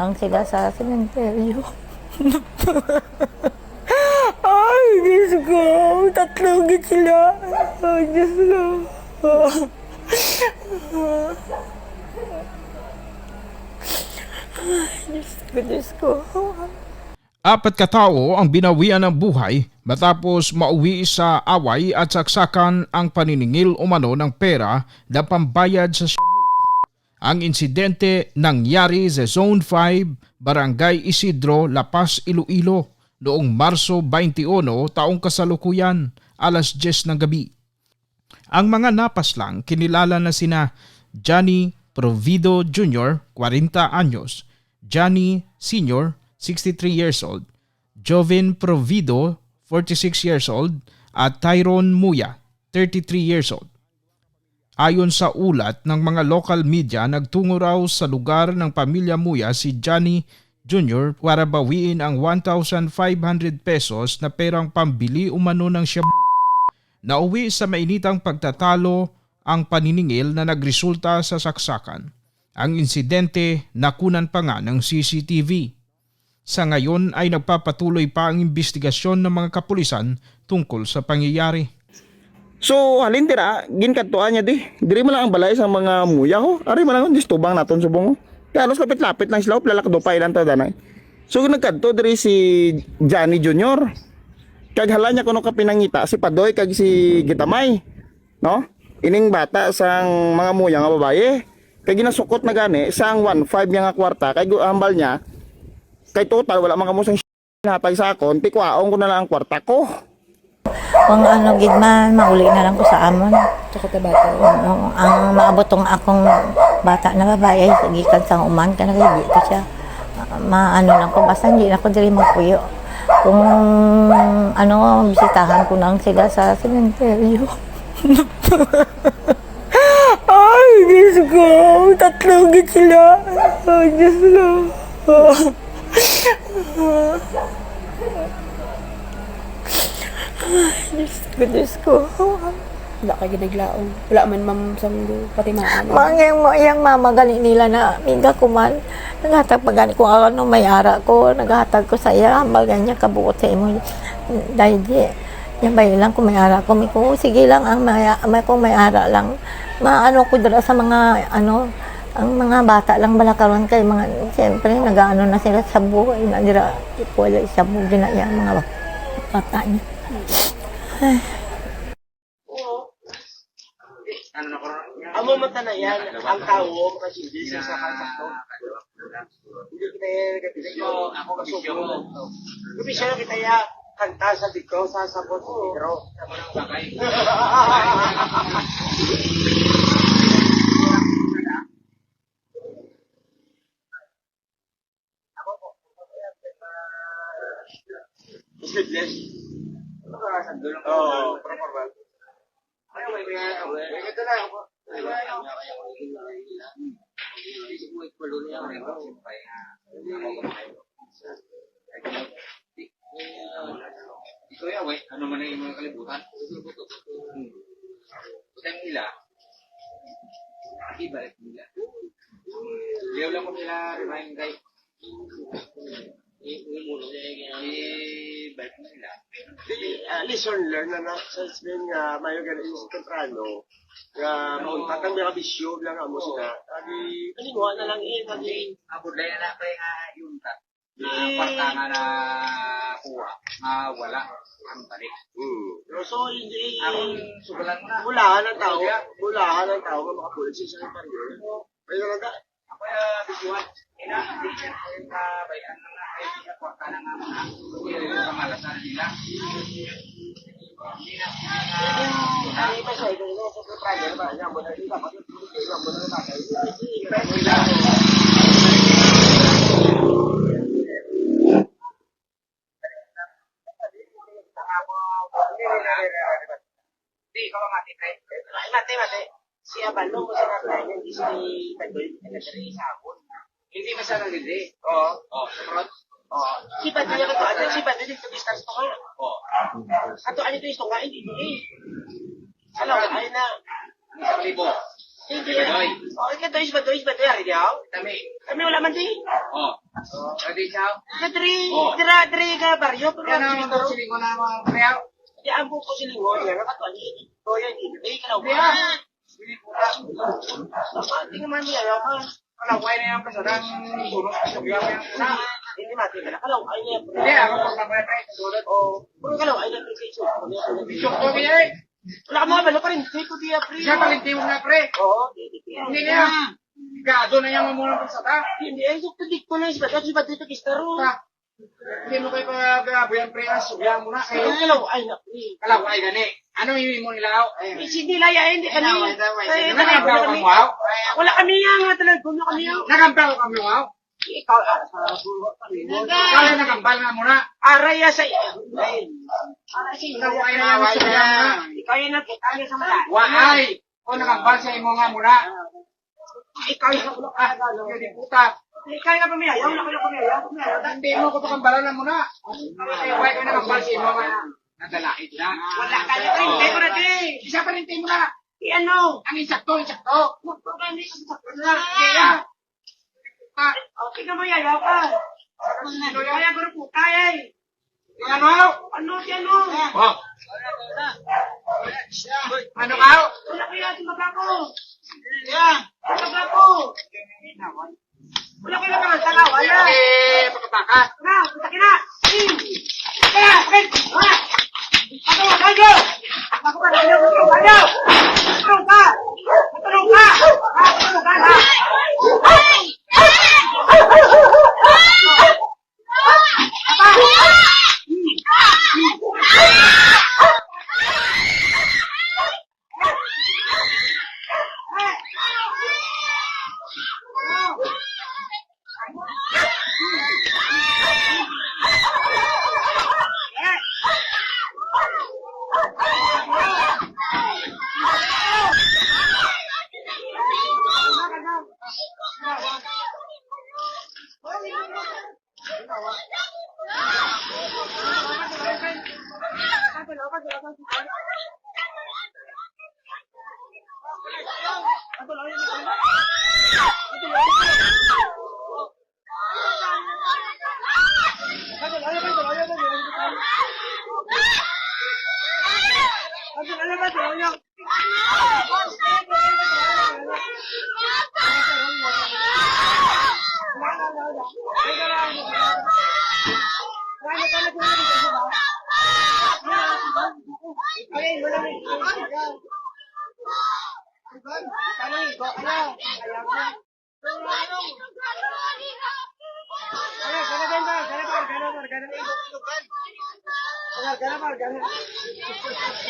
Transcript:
Ang sila sa sementeryo. Ay, Diyos ko. Tatlong git sila. Ay, Diyos ko. Ay, Diyos ko. Apat katao ang binawian ng buhay matapos mauwi sa away at saksakan ang paniningil umano ng pera na pambayad sa Shabu. Ang insidente nangyari sa Zone 5, Barangay Isidro, La Paz, Iloilo noong Marso 21 taong kasalukuyan, alas 10 ng gabi. Ang mga napaslang kinilala na sina Johnny Provido Jr., 40 anyos, Johnny Sr., 63 years old, Jovin Provido, 46 years old, at Tyrone Muya, 33 years old. Ayon sa ulat ng mga local media, nagtungo raw sa lugar ng pamilya Muya si Johnny Jr. para bawiin ang 1,500 pesos na perang pambili umano ng Shabu. Nauwi sa mainitang pagtatalo ang paniningil na nagresulta sa saksakan. Ang insidente nakunan pa nga ng CCTV. Sa ngayon ay nagpapatuloy pa ang investigasyon ng mga kapulisan tungkol sa pangyayari. So halin tira, ginkantuan niya diri mo lang ang balay sa mga muya ho. Ari man lang distubang naton subong ho. Kaya alos lapit-lapit lang sila, lalakdo pa ilan ta danay. So nagkanto diri si Johnny Jr. Kag hala niya kuno ka pinangita si Padoy kag si Gitamay. No? Ining bata sang mga muya nga babaye. Kag ginasukot na gani sang 1.5 niya nga kwarta kay hambal niya. Kay total wala man kamo sang hatag sa akon, tikwaon ko na lang ang kwarta ko. Kung ano gid man, mauli na lang ko sa amon. Tsaka ta bata. Ang maabot tong akong bata na babae, gikan sa uman ka nagigi ko siya. Maano lang ko, basta hindi na ko diri magpuyo. Kung ano, bisitahan ko lang sila sa sementeryo. Ay, Diyos ko. Tatlong git sila. Ay, Diyos ko. Diyos ko. Wala ka ginaglaon. Wala man ma'am sanggo pati maan. Yung mama gani nila na minga kuman. Naghatag pa gani kung ano may ara ko. Naghatag ko sa iya. Bagan niya kabuot sa imo. Dahil di. Yan ba lang kung may ara ko. Kung sige lang ang kung may ara lang. Maano ko dala sa mga ano. Ang mga bata lang balakaron kay mga siyempre nagaano na sila sa buhay. Nadira wala sa buhay na yan mga bata niya. Ay. Amo mata na yan, ang tao kasi hindi siya sa kanto. Hindi kita nagkatinig ko, ako kasubro. Kasi siya kita ya, kanta sa diko, sa sapot sa mikro. Sleepless. Ano ka sa dulo? Oo, proper. Ay, may ito na ako. Ito ya, wait. Ano man yung mga kalibutan? Putang nila. Ibalik nila. Liyaw lang ko nila remind kay. Ibalik nila. Lesson learned na sa Spain nga mayo ganun yung temprano nga mauntat ang mga bisyo lang amo sila. Agi kalimuha na lang agi Abudlay na lang kay yung tat. Kwarta nga na kuha. Wala. Ang balik. So hindi Ang sugalan na. bulahan ng tao nga makapulit siya sa pariyo. May talaga. Ako bisuan. Hindi siya bayan na nga. Ay, siya kwarta na nga mga. Hindi rin sa malasan nila. Ang iba sa ito nga sa prayer ba niya mo na ita pati siya mo na tatay. Hindi, ikaw ang mati, pre. Mate. Si Abalo mo sa tatay niya hindi si Tagoy nagdari sa hapon. Hindi ba siya nalili? Oo. Oo, sa front. Oo. Si Padre niya to ano si Padre dito distance to ko. Oo. Ato ano to isto nga hindi eh. Ano ay na 1,000. Hindi na. Oh, ikaw is ba to? Ari daw? Kami. Kami wala man di. Oh. Ready siya? Kadri, Oh. diri ka baryo. Yan ang mga silingo na mga preyaw. Di ang buko silingon. Yan ka to ani. To yan di. Ka law. Diya. Tingnan man niya yaw ka. Kalaway na yung pasadang tulong sa subiyaw yan. Hindi natin ka. Kalaw ay niya. Hindi, ako kung kapag pre. Tulad. Oh, puro kalaw ay niya pisik. Bisyok to kaya eh. Wala ka mga balo pa rin. Say ko diya pre. Siya palintiwag na pre. Oo. Hindi niya. Gado na yung mamunang pasada. Hindi ay dito dito na isba. Kasi ba dito kistaro. Hindi mo kayo pag-buyan pre na subiyaw mo na. Ay kalaw ay na pre. Kalaway gani. Ano yung mo nilaw? Hindi laya hindi kami. Nagambraw kami wow? Wala kami yang talaga kuno kami yang. Nagambraw kami wow? Ikaw sa bulo kami. Kaya nagambal nga muna. Araya sa ay. Ara si Kalaway na yung subiyaw muna. Ikaw yung nakita sa mala. Waay! O nagambal sa imo nga muna. Ikaw yung ulo ka. Yung di puta. Ikaw yung pamiyayaw. Wala ko yung pamiyayaw. Hindi mo ko ito kambalan na muna. Waay ko nagambal sa imo nga. Nadalait na. Wala ka yung printe ko na di. Isa pa rin mo na. Ano? Ang insakto. Magpapagani sa sakla. Kaya. Okay ka mayayaw ka. Kaya guru puta eh. Ano? Ano si ano? Oh. Ano ka? Wala kaya si magako. Magako. Wala kaya ka sa wala. Pagkataka. Na, puta kina. Kaya, okay. Ha. Ako, kayo. Ako ka na kayo. Matulong ka. Matulong ka. Matulong ka na. Ganun.